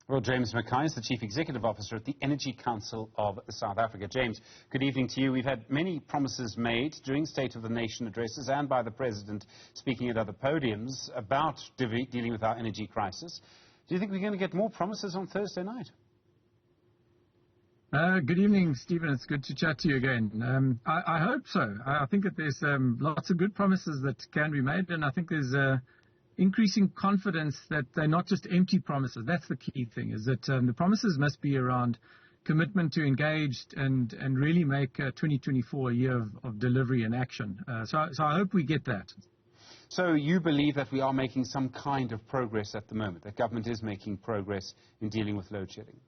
Well, James Mackay is the Chief Executive Officer at the Energy Council of South Africa. James, good evening to you. We've had many promises made during State of the Nation addresses and by the President speaking at other podiums about dealing with our energy crisis. Do you think we're going to get more promises on Thursday night? Good evening, Stephen. It's good to chat to you again. I hope so. I think that there's lots of good promises that can be made, and I think there's increasing confidence that they're not just empty promises. That's the key thing, is that the promises must be around commitment to engage and really make 2024 a year of delivery and action. So I hope we get that. So you believe that we are making some kind of progress at the moment, that government is making progress in dealing with load shedding?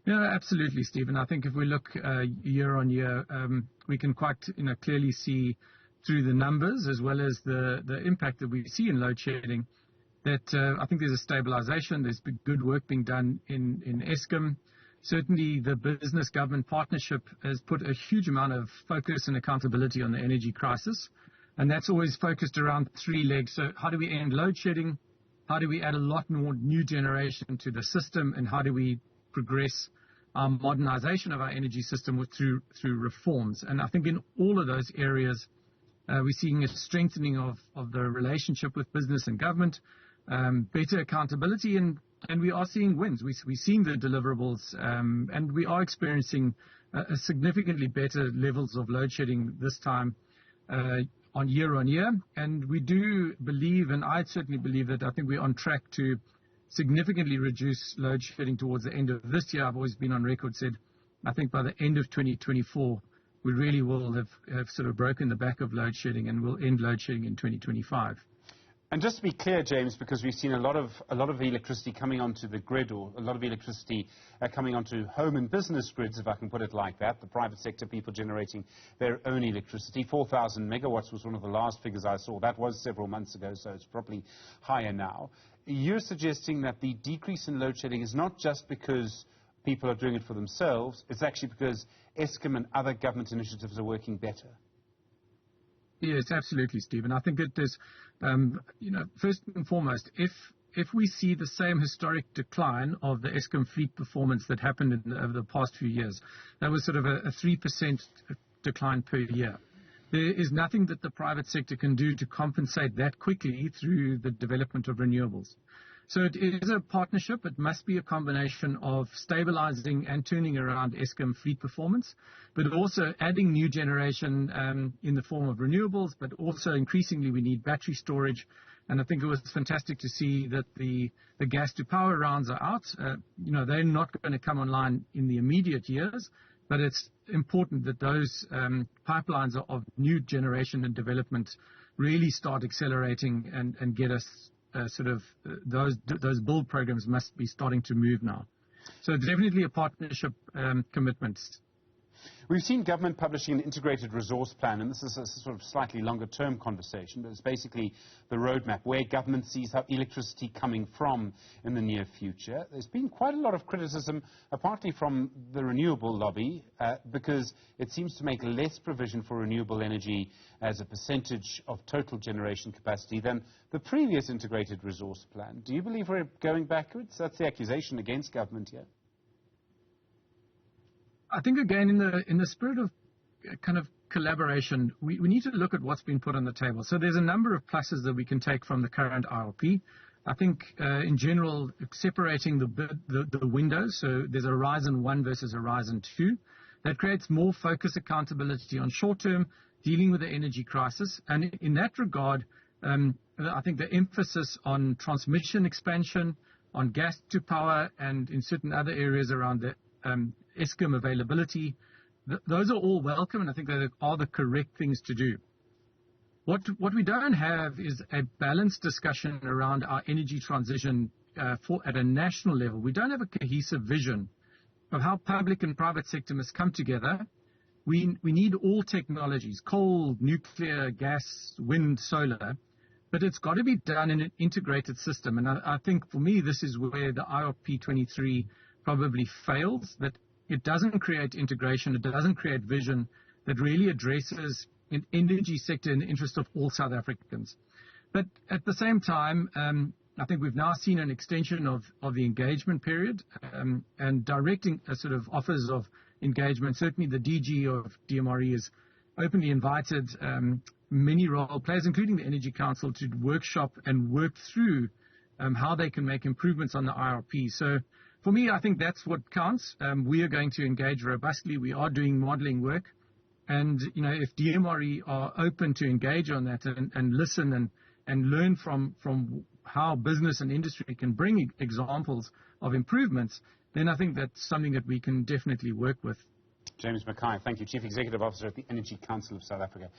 Yeah, absolutely, Stephen. I think if we look year on year, we can quite clearly see through the numbers as well as the impact that we see in load shedding that I think there's a stabilization. There's good work being done in Eskom. Certainly the business-government partnership has put a huge amount of focus and accountability on the energy crisis, and that's always focused around three legs. So how do we end load shedding? How do we add a lot more new generation to the system? And how do we progress our modernization of our energy system through reforms? And I think in all of those areas, we're seeing a strengthening of the relationship with business and government, better accountability, and we are seeing wins. We're seeing the deliverables, and we are experiencing a significantly better levels of load shedding this time on year. And we do believe, and I certainly believe that I think we're on track to significantly reduce load shedding towards the end of this year. I've always been on record said, I think by the end of 2024, we really will have sort of broken the back of load shedding, and we'll end load shedding in 2025. And just to be clear, James, because we've seen a lot of electricity coming onto the grid, or a lot of electricity coming onto home and business grids, if I can put it like that, the private sector people generating their own electricity. 4,000 megawatts was one of the last figures I saw. That was several months ago, so it's probably higher now. You're suggesting that the decrease in load shedding is not just because people are doing it for themselves, it's actually because Eskom and other government initiatives are working better. Yes, absolutely, Stephen. I think it is, first and foremost, if we see the same historic decline of the Eskom fleet performance that happened over the past few years, that was sort of a 3% decline per year. There is nothing that the private sector can do to compensate that quickly through the development of renewables. So it is a partnership. It must be a combination of stabilizing and turning around Eskom fleet performance, but also adding new generation in the form of renewables, but also increasingly we need battery storage. And I think it was fantastic to see that the gas to power rounds are out. They're not going to come online in the immediate years, but it's important that those pipelines of new generation and development really start accelerating and get us those build programs must be starting to move now. So it's definitely a partnership commitment. We've seen government publishing an integrated resource plan, and this is a sort of slightly longer-term conversation, but it's basically the roadmap where government sees how electricity coming from in the near future. There's been quite a lot of criticism, partly from the renewable lobby, because it seems to make less provision for renewable energy as a percentage of total generation capacity than the previous integrated resource plan. Do you believe we're going backwards? That's the accusation against government here. I think, again, in the spirit of kind of collaboration, we need to look at what's been put on the table. So there's a number of pluses that we can take from the current IRP. I think, in general, separating the windows, so there's a Horizon 1 versus Horizon 2, that creates more focus, accountability on short-term, dealing with the energy crisis. And in that regard, I think the emphasis on transmission expansion, on gas to power, and in certain other areas around the Eskom availability, those are all welcome, and I think they are the correct things to do. What we don't have is a balanced discussion around our energy transition at a national level. We don't have a cohesive vision of how public and private sector must come together. We need all technologies, coal, nuclear, gas, wind, solar, but it's got to be done in an integrated system. And I think for me, this is where the IRP 23 probably fails, that it doesn't create integration, it doesn't create vision that really addresses an energy sector in the interest of all South Africans. But at the same time, I think we've now seen an extension of the engagement period and directing a sort of offers of engagement. Certainly the DG of DMRE has openly invited many role players, including the Energy Council, to workshop and work through how they can make improvements on the IRP. So for me, I think that's what counts. We are going to engage robustly. We are doing modeling work. And, if DMRE are open to engage on that and listen and learn from how business and industry can bring examples of improvements, then I think that's something that we can definitely work with. James Mackay, thank you, Chief Executive Officer at the Energy Council of South Africa.